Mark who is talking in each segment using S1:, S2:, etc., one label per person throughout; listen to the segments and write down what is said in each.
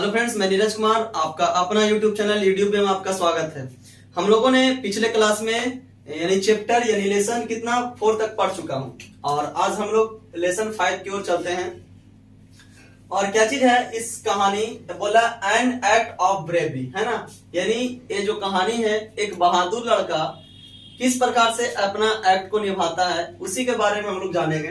S1: Hello friends, मैं नीरज कुमार, आपका अपना यूट्यूब चैनल यूट्यूब में आपका स्वागत है। हम लोगों ने पिछले क्लास में यानी चैप्टर यानी लेसन कितना 4 तक पढ़ चुका हूं और आज हम लोग लेसन 5 की ओर चलते हैं। और क्या चीज है इस कहानी, बोला एन एक्ट ऑफ ब्रेवरी, है ना। यानी ये जो कहानी है, एक बहादुर लड़का किस प्रकार से अपना एक्ट को निभाता है उसी के बारे में हम लोग जानेंगे।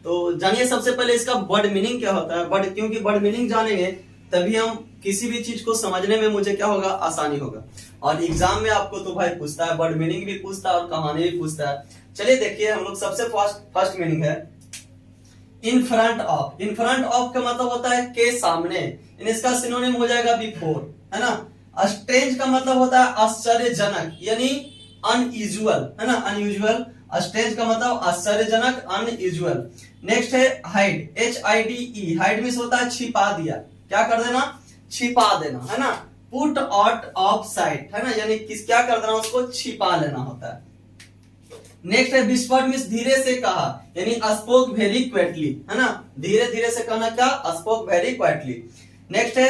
S1: तो जानिए सबसे पहले इसका वर्ड मीनिंग क्या होता है। वर्ड, क्योंकि वर्ड मीनिंग जानेंगे तभी हम किसी भी चीज को समझने में मुझे क्या होगा, आसानी होगा। और एग्जाम में आपको तो भाई पूछता है, वर्ड मीनिंग भी पूछता है और कहानी भी पूछता है। चलिए देखिए, हम लोग सबसे फर्स्ट मीनिंग है इन front of. In front of का मतलब होता है के सामने, इसका सिनोनिम हो जाएगा बिफोर, है ना। स्ट्रेंज का मतलब होता है आश्चर्यजनक, यानी अनयूजुअल, है ना, अनयूजुअल। स्ट्रेंज का मतलब आश्चर्यजनक, अनयूजुअल। नेक्स्ट है हाइड, HIDE। हाइड मींस होता है छिपा दिया, क्या कर देना, छिपा देना, है ना। पुट आउट ऑफ साइट, है ना, यानी किस क्या कर देना, उसको छिपा लेना होता है। नेक्स्ट है विस्पर्ड मींस धीरे से कहा, यानी स्पोक वेरी क्विकली, है ना, धीरे धीरे से कहना, क्या, स्पोक वेरी क्विकली। नेक्स्ट है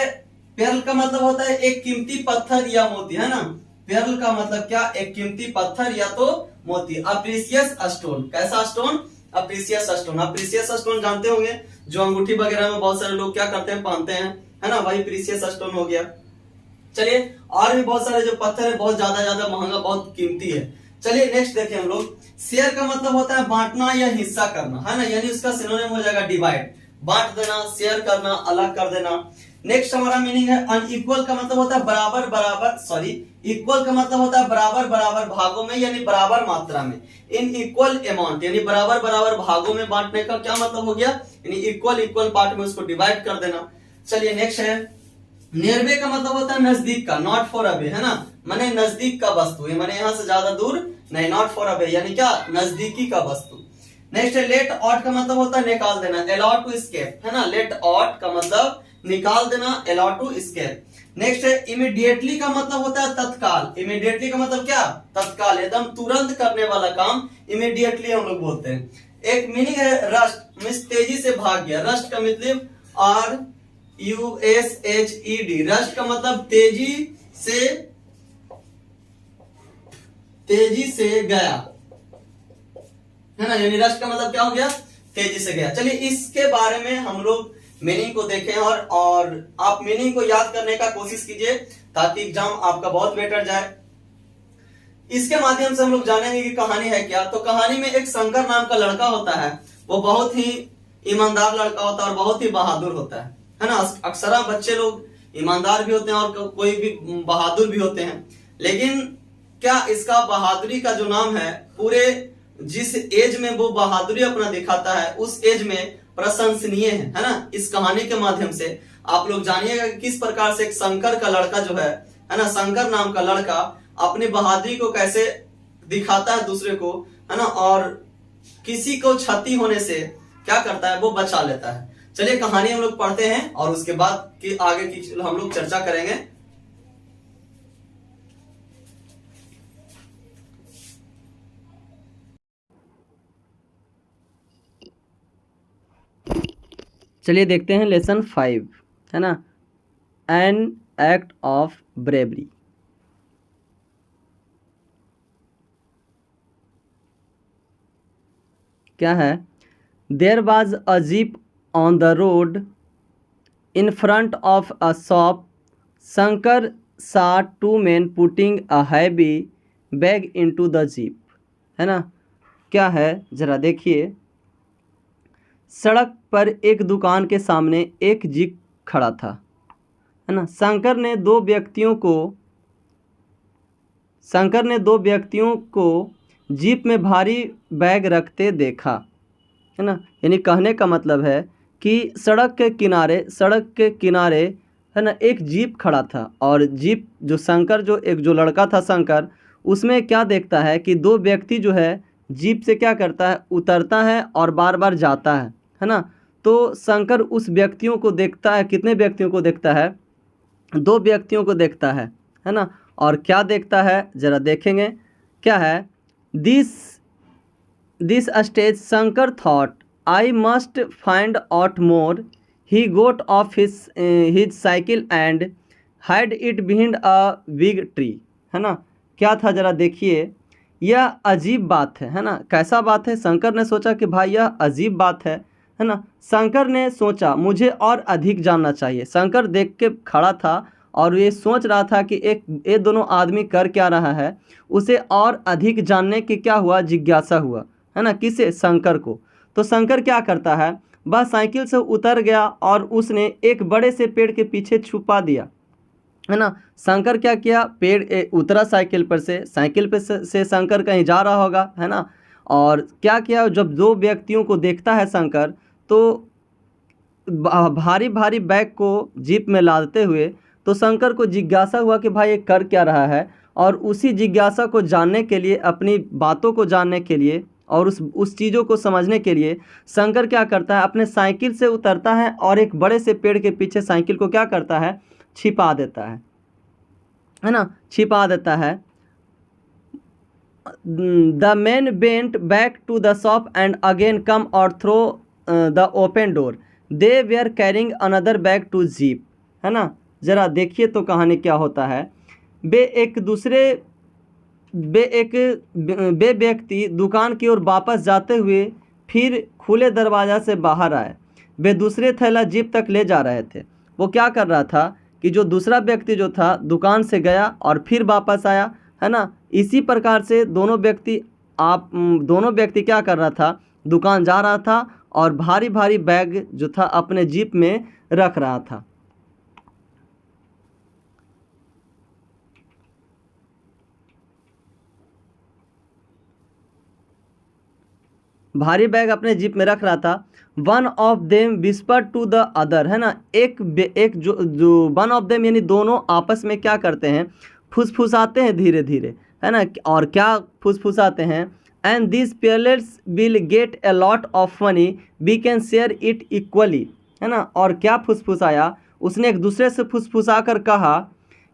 S1: पेर्ल का मतलब होता है एक कीमती पत्थर या मोती, है ना। पेर्ल का मतलब क्या, एक कीमती पत्थर या तो मोती। अप्रीसियस स्टोन, कैसा स्टोन, अप्रीसियस स्टोन। अप्रीसियस स्टोन जानते होंगे, जो अंगूठी वगैरह में बहुत सारे लोग क्या करते हैं, पहनते हैं, है ना, वही प्रीसियस स्टोन हो गया। चलिए, और भी बहुत सारे जो पत्थर है बहुत ज्यादा महंगा, बहुत कीमती है। चलिए नेक्स्ट देखें हम लोग। शेयर का मतलब होता है बांटना या हिस्सा करना, है ना, यानी उसका सिनोनिम हो जाएगा डिवाइड, बांट देना, शेयर करना, अलग कर देना। नेक्स्ट हमारा मीनिंग है अनइक्वल का मतलब होता है बराबर बराबर, सॉरी, इक्वल का मतलब होता है बराबर बराबर भागों में, यानी बराबर मात्रा में। इन इक्वल अमाउंट, यानी बराबर बराबर भागों में बांटने का क्या मतलब हो गया, यानी इक्वल इक्वल पार्ट में उसको डिवाइड कर देना। चलिए नेक्स्ट है नियरबे का मतलब होता है नजदीक का, नॉट फॉर अवे, है ना, माने नजदीक का वस्तु, माने यहाँ से ज्यादा दूर नहीं, नॉट फॉर अवे यानी क्या, नजदीकी का वस्तु। नेक्स्ट है लेट आउट का मतलब होता है निकाल देना, अलाउ टू एस्केप, है ना, लेट आउट का मतलब निकाल देना, अलाउ टू एस्केप। नेक्स्ट है इमीडिएटली का मतलब होता है तत्काल। इमीडिएटली का मतलब क्या, तत्काल, एकदम तुरंत करने वाला काम इमीडिएटली हम लोग बोलते हैं। एक मीनिंग है रस्ट मींस तेजी से भाग गया। रस्ट का मतलब RUSHED, रस्ट का मतलब तेजी से गया, है ना, यानी रस्ट का मतलब क्या हो गया, तेजी से गया। चलिए इसके बारे में हम लोग मीनिंग को देखें और आप मीनिंग को याद करने का कोशिश कीजिए ताकि एग्जाम आपका बहुत बेटर जाए। इसके माध्यम से हम लोग जानेंगे कि कहानी है क्या। तो कहानी में एक शंकर नाम का लड़का होता है, वो बहुत ही ईमानदार लड़का होता है और बहुत ही बहादुर होता है ना। अक्सर बच्चे लोग ईमानदार भी होते हैं और कोई भी बहादुर भी होते हैं, लेकिन क्या इसका बहादुरी का जो नाम है, पूरे जिस एज में वो बहादुरी अपना दिखाता है उस एज में प्रशंसनीय है ना। इस कहानी के माध्यम से आप लोग जानिएगा कि किस प्रकार से एक शंकर का लड़का जो है ना, शंकर नाम का लड़का अपनी बहादुरी को कैसे दिखाता है दूसरे को, है ना, और किसी को क्षति होने से क्या करता है, वो बचा लेता है। चलिए कहानी हम लोग पढ़ते हैं और उसके बाद की आगे की हम लोग चर्चा करेंगे।
S2: चलिए देखते हैं लेसन 5, है ना, एन एक्ट ऑफ ब्रेवरी। क्या है, there was a jeep on the road in front of a shop. Shankar saw 2 men putting a heavy bag into the jeep, है ना। क्या है जरा देखिए, सड़क पर एक दुकान के सामने एक जीप खड़ा था, है ना। शंकर ने दो व्यक्तियों को जीप में भारी बैग रखते देखा, है ना। यानी कहने का मतलब है कि सड़क के किनारे है ना एक जीप खड़ा था, और जीप जो शंकर जो लड़का था शंकर, उसमें क्या देखता है कि दो व्यक्ति जो है जीप से क्या करता है, उतरता है और बार बार जाता है ना। तो शंकर उस व्यक्तियों को देखता है, कितने व्यक्तियों को देखता है, 2 व्यक्तियों को देखता है ना। और क्या देखता है जरा देखेंगे, क्या है, this stage Shankar thought I must find out more he got off his cycle and hide it behind a big tree, है ना। क्या था जरा देखिए, यह अजीब बात है ना। कैसा बात है? शंकर ने सोचा कि भाई यह अजीब बात है ना। शंकर ने सोचा मुझे और अधिक जानना चाहिए। शंकर देख के खड़ा था और ये सोच रहा था कि ये दोनों आदमी कर क्या रहा है। उसे और अधिक जानने की क्या हुआ, जिज्ञासा हुआ, है ना। किसे? शंकर को। तो शंकर क्या करता है, वह साइकिल से उतर गया और उसने एक बड़े से पेड़ के पीछे छुपा दिया, है ना। शंकर क्या किया, उतरा साइकिल पर से, साइकिल पर से शंकर कहीं जा रहा होगा, है ना। और क्या किया, जब दो व्यक्तियों को देखता है शंकर, तो भारी भारी बैग को जीप में लादते हुए, तो शंकर को जिज्ञासा हुआ कि भाई ये कर क्या रहा है। और उसी जिज्ञासा को जानने के लिए, अपनी बातों को जानने के लिए और उस चीज़ों को समझने के लिए शंकर क्या करता है, अपने साइकिल से उतरता है और एक बड़े से पेड़ के पीछे साइकिल को क्या करता है, छिपा देता है ना, छिपा देता है। The man went back to the shop and again come और throw the open door. They were carrying another bag to jeep, है ना। ज़रा देखिए तो कहानी क्या होता है। बे व्यक्ति दुकान की ओर वापस जाते हुए फिर खुले दरवाज़ा से बाहर आए। वे दूसरे थैला जीप तक ले जा रहे थे। वो क्या कर रहा था कि जो दूसरा व्यक्ति जो था दुकान से गया और फिर वापस आया, है ना। इसी प्रकार से दोनों व्यक्ति क्या कर रहा था, दुकान जा रहा था और भारी भारी बैग जो था अपने जीप में रख रहा था। भारी बैग अपने जीप में रख रहा था। One of them whisper to the other, है ना। एक जो वन ऑफ देम यानी दोनों आपस में क्या करते हैं, फुसफुसाते हैं धीरे धीरे, है ना। और क्या फुसफुसाते हैं, and this pearlets will get a lot of money, we can share it equally, है ना। और क्या फुसफुसाया, उसने एक दूसरे से फुसफुसा कर कहा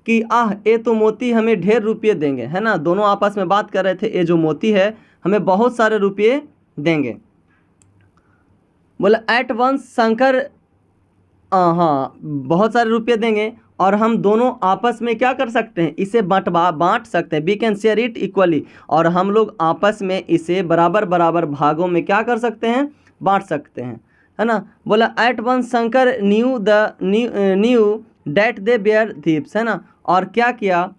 S2: कि ये तो मोती हमें ढेर रुपये देंगे, है ना। दोनों आपस में बात कर रहे थे, ये जो मोती है हमें बहुत सारे रुपये देंगे। बोला एट वंस शंकर, हाँ बहुत सारे रुपये देंगे और हम दोनों आपस में क्या कर सकते हैं, इसे बांट सकते हैं। We can share it equally, और हम लोग आपस में इसे बराबर बराबर भागों में क्या कर सकते हैं, बांट सकते हैं, है ना। बोला at once Shankar knew that they were thieves, है ना। और क्या किया,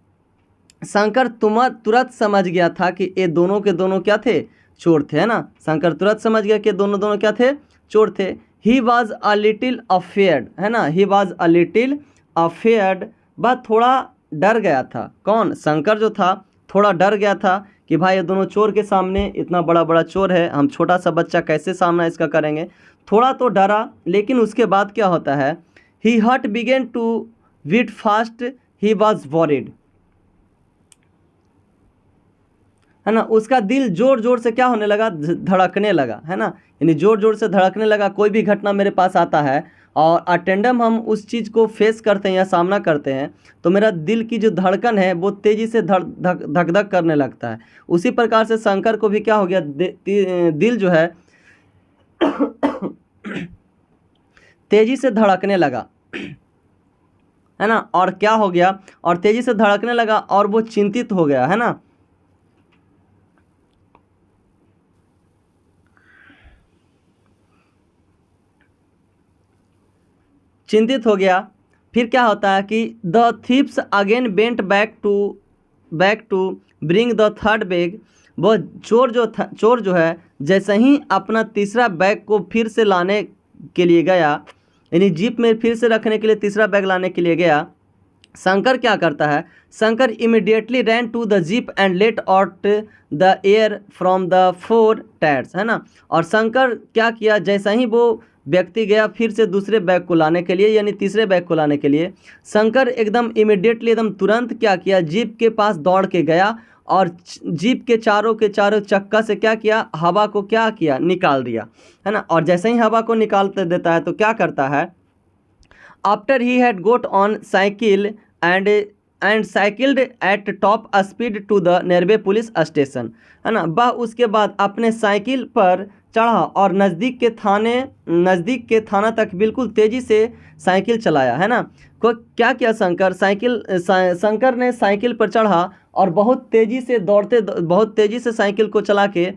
S2: शंकर तुरंत समझ गया था कि ये दोनों के दोनों क्या थे, चोर थे, है ना। शंकर तुरंत समझ गया कि दोनों क्या थे, चोर थे। He was a little afraid, है ना। He was a little afraid, वह थोड़ा डर गया था। कौन? शंकर जो था थोड़ा डर गया था कि भाई ये दोनों चोर के सामने, इतना बड़ा बड़ा चोर है, हम छोटा सा बच्चा कैसे सामना इसका करेंगे। थोड़ा तो डरा, लेकिन उसके बाद क्या होता है, he heart began to beat fast, he was worried, है ना। उसका दिल जोर जोर से क्या होने लगा, धड़कने लगा, है ना। यानी जोर जोर से धड़कने लगा। कोई भी घटना मेरे पास आता है और अटेंडम हम उस चीज़ को फेस करते हैं या सामना करते हैं, तो मेरा दिल की जो धड़कन है वो तेज़ी से धक धक करने लगता है। उसी प्रकार से शंकर को भी क्या हो गया, दिल जो है तेज़ी से धड़कने लगा, है ना। और क्या हो गया, और तेज़ी से धड़कने लगा और वो चिंतित हो गया, है ना। चिंतित हो गया। फिर क्या होता है कि the thieves again went back to bring the third bag. वो चोर जो है जैसे ही अपना तीसरा बैग को फिर से लाने के लिए गया, यानी जीप में फिर से रखने के लिए तीसरा बैग लाने के लिए गया, शंकर क्या करता है, Shankar immediately ran to the jeep and let out the air from the four tyres, है ना। और शंकर क्या किया, जैसा ही वो व्यक्ति गया फिर से दूसरे बैग को लाने के लिए, यानी तीसरे बैग को लाने के लिए, शंकर एकदम इमिडिएटली, एकदम तुरंत क्या किया, जीप के पास दौड़ के गया और जीप के चारों चक्का से क्या किया, हवा को क्या किया, निकाल दिया, है ना। और जैसे ही हवा को निकालते देता है तो क्या करता है, after he had got on cycle and cycled at top speed to the nearby police station, है ना। वह उसके बाद अपने साइकिल पर चढ़ा और नज़दीक के थाना तक बिल्कुल तेज़ी से साइकिल चलाया, है ना। को क्या किया शंकर ने साइकिल पर चढ़ा और बहुत तेज़ी से साइकिल को चला के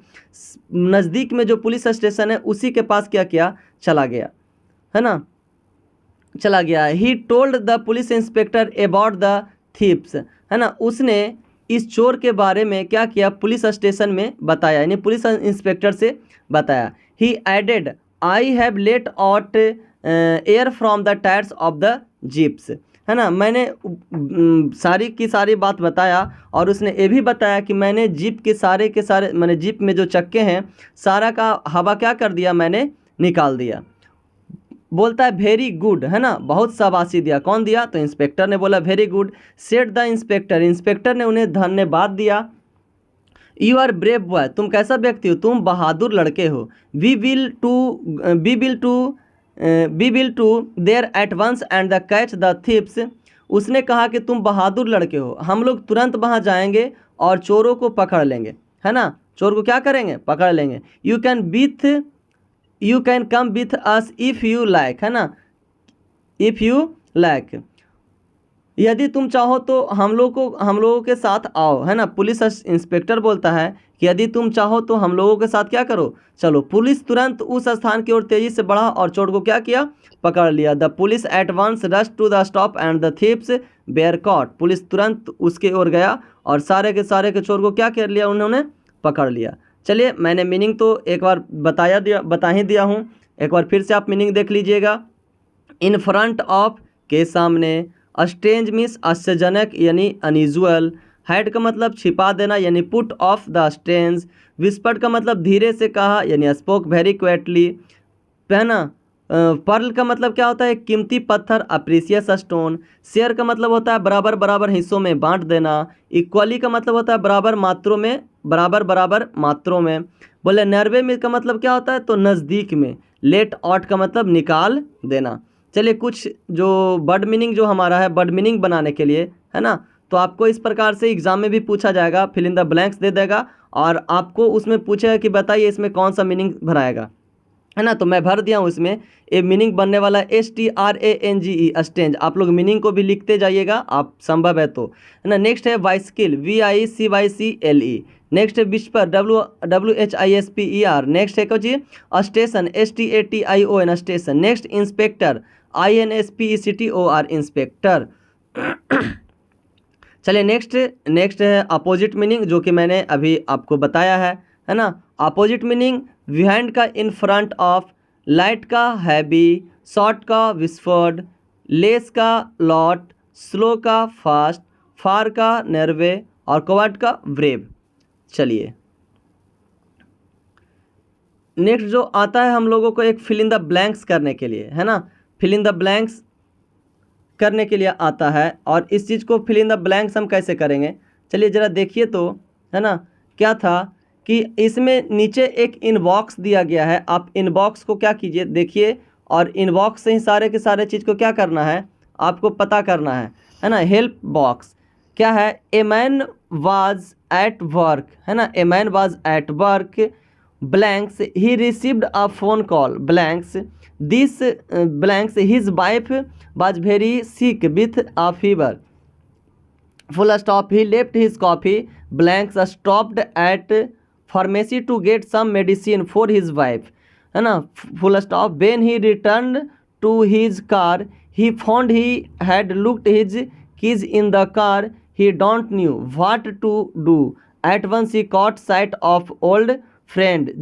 S2: नज़दीक में जो पुलिस स्टेशन है उसी के पास क्या किया, चला गया, है ना, चला गया। He told the police inspector about the thieves, है ना, उसने इस चोर के बारे में क्या किया, पुलिस स्टेशन में बताया, यानी पुलिस इंस्पेक्टर से बताया। He added I have let out air from the tyres of the jeeps, है ना, मैंने सारी की सारी बात बताया और उसने ये भी बताया कि मैंने जीप के सारे मैंने जीप में जो चक्के हैं सारा का हवा क्या कर दिया, मैंने निकाल दिया। बोलता है वेरी गुड, है ना, बहुत शाबाशी दिया। कौन दिया, तो इंस्पेक्टर ने बोला very good. Said the inspector ने उन्हें धन्यवाद दिया। यू आर ब्रेव बॉय, तुम कैसा व्यक्ति हो, तुम बहादुर लड़के हो। We will to there at once and the catch the thieves, उसने कहा कि तुम बहादुर लड़के हो, हम लोग तुरंत वहाँ जाएंगे और चोरों को पकड़ लेंगे, है ना, चोर को क्या करेंगे, पकड़ लेंगे। You can come with us if you like, है ना, इफ़ यू लाइक, यदि तुम चाहो तो हम लोगों के साथ आओ, है ना। पुलिस इंस्पेक्टर बोलता है कि यदि तुम चाहो तो हम लोगों के साथ क्या करो, चलो। पुलिस तुरंत उस स्थान की ओर तेजी से बढ़ा और चोर को क्या किया, पकड़ लिया। The police at once rush to the stop and the thieves were caught, police तुरंत उसके ओर गया और सारे के चोर को क्या कर लिया, उन्होंने पकड़ लिया। चलिए, मैंने मीनिंग तो एक बार बता ही दिया हूँ, एक बार फिर से आप मीनिंग देख लीजिएगा। इन फ्रंट ऑफ, के सामने। स्ट्रेंज मीन्स आश्चर्यजनक यानी अनयूजुअल। हाइड का मतलब छिपा देना यानी put off the strange. Whispered का मतलब धीरे से कहा यानी स्पोक वेरी क्वेटली, है ना। पर्ल का मतलब क्या होता है, कीमती पत्थर, अप्रीसियस स्टोन। शेयर का मतलब होता है बराबर हिस्सों में बांट देना। इक्वली का मतलब होता है बराबर मात्रों में। बोले नर्वे में का मतलब क्या होता है, तो नज़दीक में। लेट आउट का मतलब निकाल देना। चलिए, कुछ जो वर्ड मीनिंग जो हमारा है, वर्ड मीनिंग बनाने के लिए, है ना, तो आपको इस प्रकार से एग्जाम में भी पूछा जाएगा, फिल इन द ब्लैंक्स दे देगा और आपको उसमें पूछेगा कि बताइए इसमें कौन सा मीनिंग भराएगा, है ना। तो मैं भर दिया हूँ इसमें। ये मीनिंग बनने वाला है STRANGE, स्ट्रेंज। आप लोग मीनिंग को भी लिखते जाइएगा, आप संभव है तो, है ना। नेक्स्ट है वाइस्किल, VICYCLE। नेक्स्ट है विस्पर, WHISPER। नेक्स्ट है जी station, STATION, station. Next inspector, INSPECTOR, inspector. चलिए, नेक्स्ट है अपोजिट मीनिंग, जो कि मैंने अभी आपको बताया है ना। अपोजिट मीनिंग, बिहाइंड का इन फ्रंट ऑफ, लाइट का हैवी, शॉर्ट का विस्फर्ड, लेस का लॉट, स्लो का फास्ट, फार का नर्वे और कवर्ड का ब्रेव। चलिए, नेक्स्ट जो आता है हम लोगों को एक फिल इन द ब्लैंक्स करने के लिए, है ना। फिल इन द ब्लैंक्स करने के लिए आता है और इस चीज़ को फिल इन द ब्लैंक्स हम कैसे करेंगे, चलिए ज़रा देखिए तो, है ना। क्या था कि इसमें नीचे एक इनबॉक्स दिया गया है, आप इनबॉक्स को क्या कीजिए, देखिए, और इनबॉक्स से ही सारे के सारे चीज़ को क्या करना है, आपको पता करना है ना। हेल्प बॉक्स क्या है, a man was at work, है ना, a man was at work, blanks he received a phone call, blanks this, blanks his wife was very sick with a fever, full stop, he left his coffee, blanks stopped at pharmacy to get some medicine for his wife, है ना, full stop, when he returned to his car he found he had looked his keys in the car, he don't knew what to do, at once he caught sight of old friend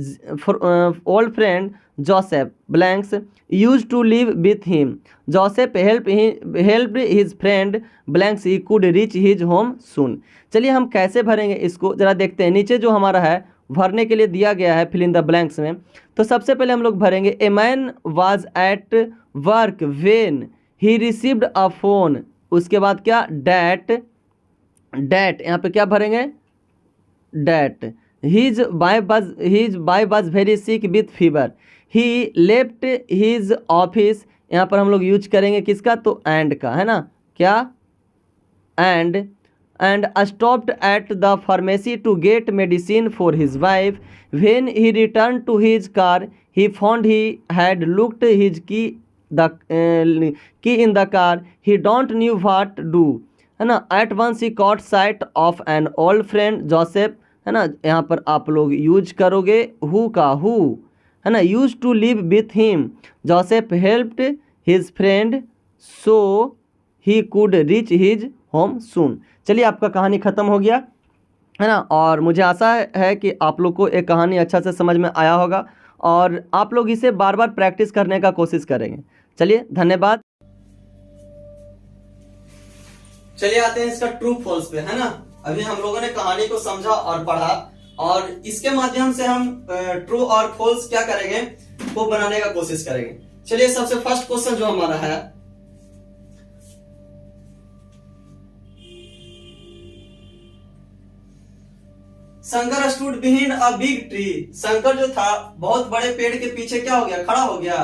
S2: Joseph, blanks used to live with him, Joseph helped his friend, blanks he could reach his home soon। चलिए, हम कैसे भरेंगे इसको ज़रा देखते हैं। नीचे जो हमारा है भरने के लिए दिया गया है फिल इन द ब्लैंक्स में, तो सबसे पहले हम लोग भरेंगे a man was at work when he received a phone, उसके बाद क्या, डैट यहाँ पे क्या भरेंगे, that. His wife was very sick with fever. He left his office, यहाँ पर हम लोग यूज करेंगे किसका, तो एंड का, है ना, क्या, and stopped at the pharmacy to get medicine for his wife. When he returned to his car, he found he had looked his key in the car. He don't knew what to do, है ना. At once he caught sight of an old friend Joseph, है ना. यहाँ पर आप लोग use करोगे who का who, है ना. used to live with him. Joseph helped his friend so he could reach his home soon. चलिए, आपका कहानी ख़त्म हो गया, है ना. और मुझे आशा है कि आप लोग को एक कहानी अच्छा से समझ में आया होगा और आप लोग इसे बार बार प्रैक्टिस करने का कोशिश करेंगे. चलिए, धन्यवाद.
S1: चलिए आते हैं इसका ट्रू फॉल्स पे, है ना. अभी हम लोगों ने कहानी को समझा और पढ़ा और इसके माध्यम से हम ट्रू और फॉल्स क्या करेंगे वो बनाने का कोशिश करेंगे. चलिए, सबसे फर्स्ट क्वेश्चन जो हमारा है, Shankar stood behind a big tree. Shankar जो था बहुत बड़े पेड़ के पीछे क्या हो गया, खड़ा हो गया.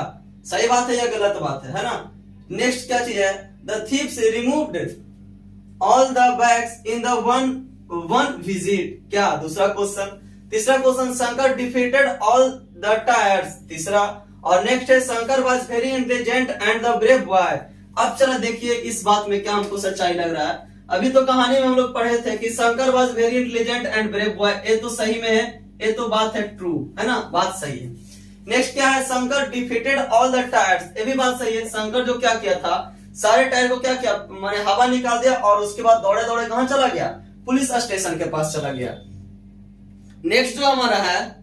S1: सही बात है या गलत बात है ना. नेक्स्ट क्या चीज है, the thieves removed all the bags in the one visit. क्या दूसरा क्वेश्चन. तीसरा question, Shankar defeated all the tyres. तीसरा. और नेक्स्ट है, Shankar was very intelligent and the brave boy. अब चला देखिए इस बात में क्या हमको सच्चाई लग रहा है. अभी तो कहानी में हम लोग पढ़े थे कि Shankar was very intelligent and brave boy. ये तो सही में है, ये तो बात है ट्रू, है ना, बात सही है. नेक्स्ट क्या है, Shankar defeated all the tyres. ये भी बात सही है. शंकर जो क्या किया था, सारे टायर को क्या किया, मैंने हवा निकाल दिया और उसके बाद दौड़े दौड़े कहां चला गया, पुलिस स्टेशन के पास चला गया. नेक्स्ट जो हमारा है,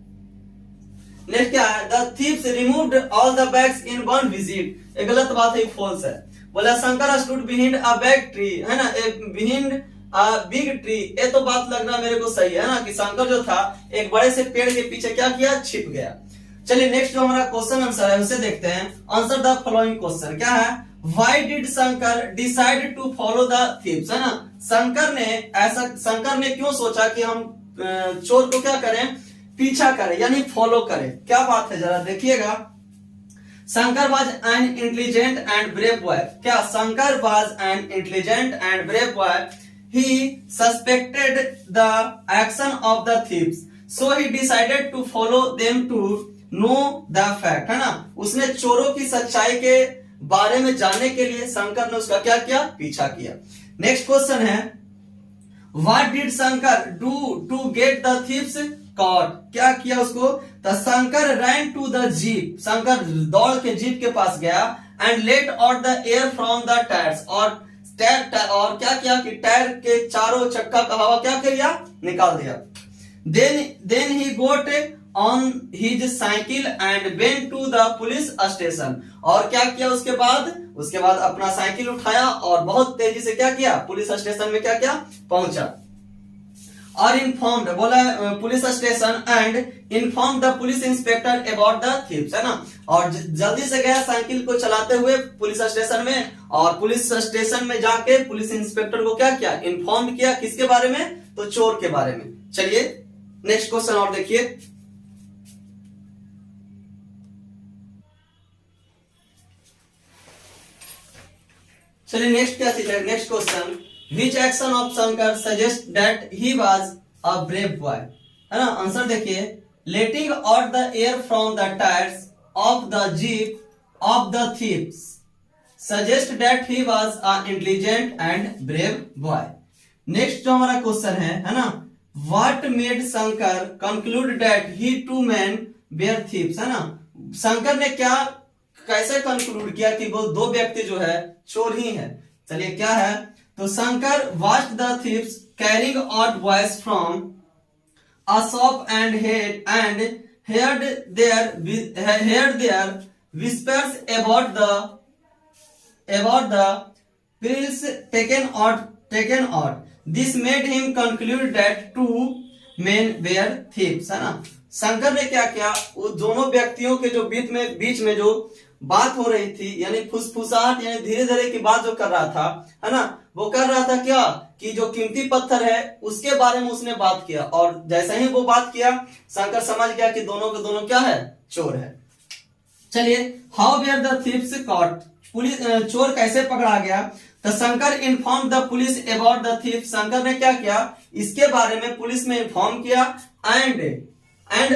S1: नेक्स्ट क्या है, the thieves removed all the bags in one visit. ये गलत बात है, फॉल्स है. बोला Shankar stood behind a big tree, है ना, बिहाइंड अ बिग ट्री. ये तो बात लगना मेरे को सही है ना कि शंकर जो था एक बड़े से पेड़ के पीछे क्या किया, छिप गया. चलिए नेक्स्ट जो हमारा क्वेश्चन आंसर है उसे देखते हैं. Answer the following question. क्या है, why did Shankar decide to follow the thieves, है ना. शंकर ने क्यों सोचा कि हम चोर को क्या करें, पीछा करें यानी फॉलो करें. क्या बात है जरा देखिएगा. Shankar was an intelligent and brave boy. क्या Shankar was an intelligent and brave boy. He suspected the action of the thieves, so he decided to follow them to know the fact, है ना. उसने चोरों की सच्चाई के बारे में जानने के लिए शंकर ने उसका क्या किया, पीछा किया. नेक्स्ट क्वेश्चन है, What did Shankar do to get the thieves caught. क्या किया उसको, तो Shankar ran to the jeep. Shankar दौड़ के जीप के पास गया and let out the air from the tires. और क्या किया कि टायर के चारों चक्का का हवा क्या किया, निकाल दिया. Then he got on his cycle and went to the police station. और क्या किया उसके बाद अपना साइकिल उठाया और बहुत तेजी से क्या किया, पुलिस स्टेशन में क्या किया, पहुंचा. और इन्फॉर्म्ड, बोला police station and inform the police inspector about the thieves, है ना. और जल्दी से गया साइकिल को चलाते हुए पुलिस स्टेशन में और पुलिस स्टेशन में जाके पुलिस इंस्पेक्टर को क्या किया, इन्फॉर्म किया. किसके बारे में, तो चोर के बारे में. चलिए नेक्स्ट क्वेश्चन और देखिए. चलिए नेक्स्ट क्या चीज है, next question, Which action of Shankar suggests that he was a brave boy, है ना. आंसर देखिए, letting out the air from the tires of the jeep of the thieves suggest that he was an intelligent and brave boy. Next जो हमारा question है ना, What made Shankar conclude that he two men were thieves, है ना. शंकर ने क्या कैसे conclude किया कि वो दो व्यक्ति जो है चोर ही है. चलिए क्या है, तो Shankar watched the thieves carrying out boys from a shop and heard their whispers about the pills taken out. This made him conclude that two men were thieves, है ना. शंकर ने क्या किया, वो दोनों व्यक्तियों के जो बीच में जो बात हो रही थी यानी फुसफुसाहट यानी धीरे धीरे की बात जो कर रहा था, है ना, वो कर रहा था क्या कि जो कीमती पत्थर है उसके बारे में उसने बात किया. और जैसे ही वो बात किया शंकर समझ गया कि दोनों के दोनों क्या है, चोर है. चलिए, how were the thieves caught, police चोर कैसे पकड़ा गया, तो Shankar inform the police about the thief, Shankar ने क्या किया, इसके बारे में पुलिस में इन्फॉर्म किया, and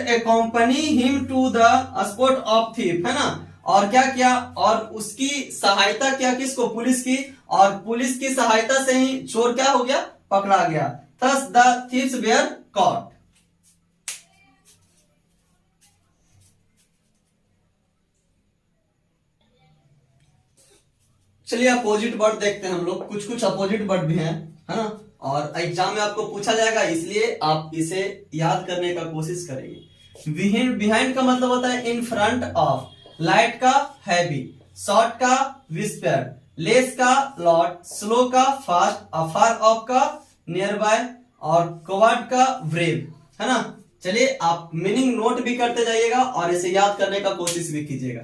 S1: accompany him to the spot of thief, है ना। और क्या किया, और उसकी सहायता किया, किसको, पुलिस की, और पुलिस की सहायता से ही चोर क्या हो गया, पकड़ा गया। thus the thieves were caught। चलिए अपोजिट वर्ड देखते हैं हम लोग, कुछ कुछ अपोजिट वर्ड भी हैं, है ना, और एग्जाम में आपको पूछा जाएगा, इसलिए आप इसे याद करने का कोशिश करेंगे। बिहाइंड, बिहाइंड का मतलब होता है इन फ्रंट ऑफ, लाइट का हैवी, शॉर्ट का विस्पर, लेस का लॉट, स्लो का फास्ट, अफार ऑफ का नियर बाय, और कवर्ड का ब्रेव, है ना। चलिए आप मीनिंग नोट भी करते जाइएगा और इसे याद करने का कोशिश भी कीजिएगा।